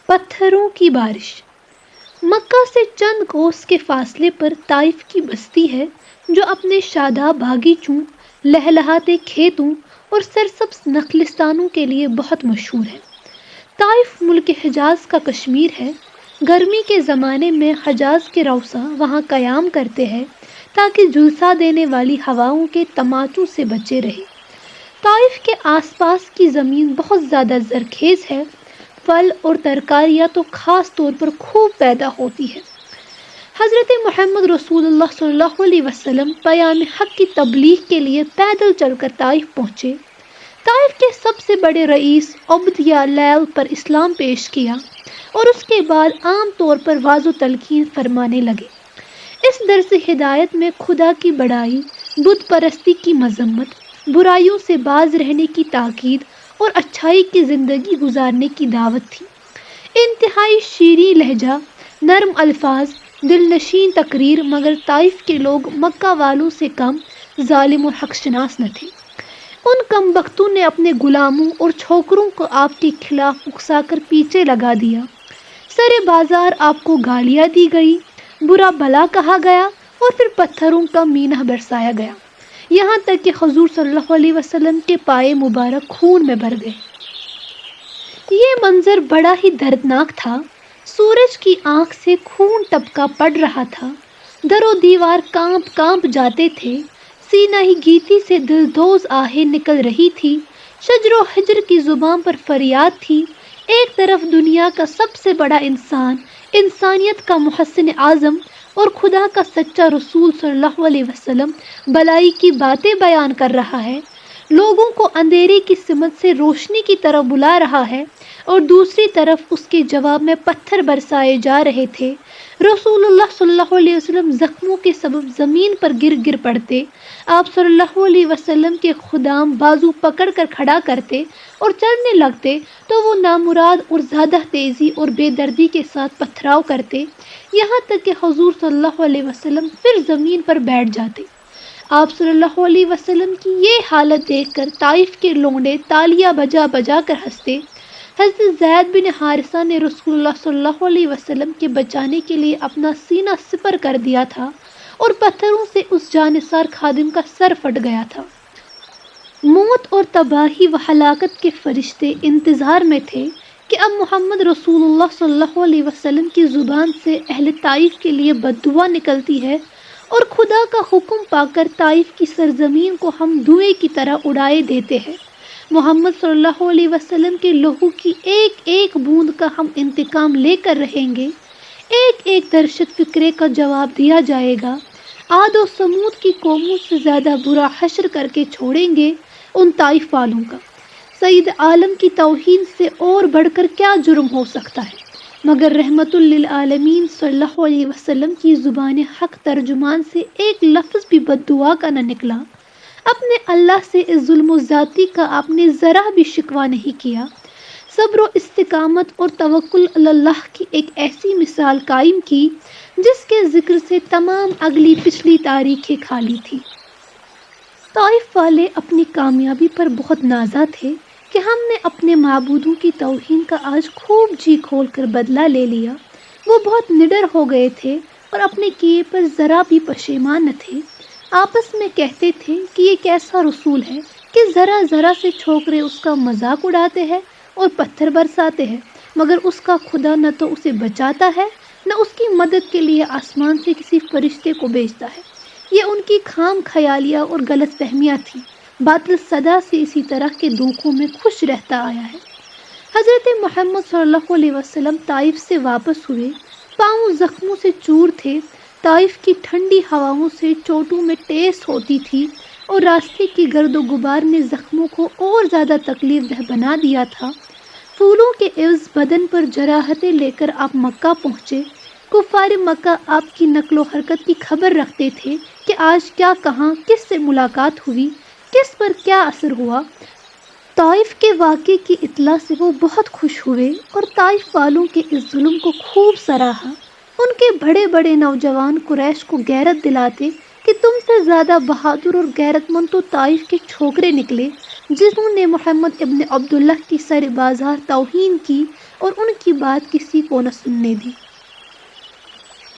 پتھروں کی بارش۔ مکہ سے چند کوس کے فاصلے پر طائف کی بستی ہے جو اپنے شاداب باغیچوں، لہلہاتے کھیتوں اور سرسبز نخلستانوں کے لیے بہت مشہور ہے۔ طائف ملک حجاز کا کشمیر ہے۔ گرمی کے زمانے میں حجاز کے روسا وہاں قیام کرتے ہیں تاکہ جھلسا دینے والی ہواؤں کے تماچوں سے بچے رہے۔ طائف کے آس پاس کی زمین بہت زیادہ زرخیز ہے۔ پھل اور ترکاریاں تو خاص طور پر خوب پیدا ہوتی ہے۔ حضرت محمد رسول اللہ صلی اللہ علیہ وسلم پیام حق کی تبلیغ کے لیے پیدل چل کر طائف پہنچے۔ طائف کے سب سے بڑے رئیس عبد یا لیل پر اسلام پیش کیا اور اس کے بعد عام طور پر واعظ و تلقین فرمانے لگے۔ اس درس ہدایت میں خدا کی بڑائی، بت پرستی کی مذمت، برائیوں سے باز رہنے کی تاکید اور اچھائی کی زندگی گزارنے کی دعوت تھی۔ انتہائی شیریں لہجہ، نرم الفاظ، دلنشین تقریر، مگر طائف کے لوگ مکہ والوں سے کم ظالم اور حق شناس نہ تھے۔ ان کم بختوں نے اپنے غلاموں اور چھوکروں کو آپ کے خلاف اکسا کر پیچھے لگا دیا۔ سرے بازار آپ کو گالیاں دی گئی، برا بھلا کہا گیا اور پھر پتھروں کا مینہ برسایا گیا، یہاں تک کہ حضور صلی اللہ علیہ وسلم کے پائے مبارک خون میں بھر گئے۔ یہ منظر بڑا ہی دردناک تھا۔ سورج کی آنکھ سے خون ٹپکا پڑ رہا تھا، در و دیوار کانپ کانپ جاتے تھے، سینہ ہی گیتی سے دلدوز آہیں نکل رہی تھی، شجر و حجر کی زبان پر فریاد تھی۔ ایک طرف دنیا کا سب سے بڑا انسان، انسانیت کا محسن اعظم اور خدا کا سچا رسول صلی اللہ علیہ وسلم بلائی کی باتیں بیان کر رہا ہے، لوگوں کو اندھیرے کی سمت سے روشنی کی طرف بلا رہا ہے، اور دوسری طرف اس کے جواب میں پتھر برسائے جا رہے تھے۔ رسول اللہ صلی اللہ علیہ وسلم زخموں کے سبب زمین پر گر گر پڑتے، آپ صلی اللہ علیہ وسلم کے خدام بازو پکڑ کر کھڑا کرتے اور چلنے لگتے تو وہ نامراد اور زیادہ تیزی اور بے دردی کے ساتھ پتھراؤ کرتے، یہاں تک کہ حضور صلی اللہ علیہ وسلم پھر زمین پر بیٹھ جاتے۔ آپ صلی اللہ علیہ وسلم کی یہ حالت دیکھ کر طائف کے لونڈے تالیاں بجا بجا کر ہنستے۔ حضرت زید بن حارثہ نے رسول اللہ صلی اللہ علیہ وسلم کے بچانے کے لیے اپنا سینہ سپر کر دیا تھا اور پتھروں سے اس جانثار خادم کا سر پھٹ گیا تھا۔ موت اور تباہی و ہلاکت کے فرشتے انتظار میں تھے کہ اب محمد رسول اللہ صلی اللہ علیہ وسلم کی زبان سے اہل طائف کے لیے بد دعا نکلتی ہے، اور خدا کا حکم پا کر طائف کی سرزمین کو ہم دھوئیں کی طرح اڑائے دیتے ہیں۔ محمد صلی اللہ علیہ وسلم کے لہو کی ایک ایک بوند کا ہم انتقام لے کر رہیں گے، ایک ایک دہشت فکرے کا جواب دیا جائے گا۔ عاد و سمود کی قوموں سے زیادہ برا حشر کر کے چھوڑیں گے ان طائف والوں کا۔ سید عالم کی توہین سے اور بڑھ کر کیا جرم ہو سکتا ہے؟ مگر رحمت للعالمین صلی اللہ علیہ وسلم کی زبان حق ترجمان سے ایک لفظ بھی بد دعا کا نہ نکلا۔ اپنے اللہ سے اس ظلم و زیادتی کا آپ نے ذرا بھی شکوہ نہیں کیا۔ صبر و استقامت اور توکل علی اللہ کی ایک ایسی مثال قائم کی جس کے ذکر سے تمام اگلی پچھلی تاریخیں خالی تھی۔ طائف والے اپنی کامیابی پر بہت نازا تھے کہ ہم نے اپنے معبودوں کی توہین کا آج خوب جی کھول کر بدلہ لے لیا۔ وہ بہت نڈر ہو گئے تھے اور اپنے کیے پر ذرا بھی پشیمان نہ تھے۔ آپس میں کہتے تھے کہ یہ کیسا رسول ہے کہ ذرا ذرا سے چھوکرے اس کا مذاق اڑاتے ہیں اور پتھر برساتے ہیں، مگر اس کا خدا نہ تو اسے بچاتا ہے، نہ اس کی مدد کے لیے آسمان سے کسی فرشتے کو بھیجتا ہے۔ یہ ان کی خام خیالیاں اور غلط فہمیاں تھیں۔ باطل صدا سے اسی طرح کے دھوکوں میں خوش رہتا آیا ہے۔ حضرت محمد صلی اللہ علیہ وسلم طائف سے واپس ہوئے، پاؤں زخموں سے چور تھے، طائف کی ٹھنڈی ہواؤں سے چوٹوں میں ٹیس ہوتی تھی اور راستے کی گرد و غبار نے زخموں کو اور زیادہ تکلیف دہ بنا دیا تھا۔ پھولوں کے عوض بدن پر جراحتیں لے کر آپ مکہ پہنچے۔ کفار مکہ آپ کی نقل و حرکت کی خبر رکھتے تھے کہ آج کیا کہاں کس سے ملاقات ہوئی، کس پر کیا اثر ہوا۔ طائف کے واقعے کی اطلاع سے وہ بہت خوش ہوئے اور طائف والوں کے اس ظلم کو خوب سراہا۔ ان کے بڑے بڑے نوجوان قریش کو غیرت دلاتے کہ تم سے زیادہ بہادر اور غیرت مند تو طائف کے چھوکرے نکلے، جنہوں نے محمد ابن عبداللہ کی سر بازار توہین کی اور ان کی بات کسی کو نہ سننے دی۔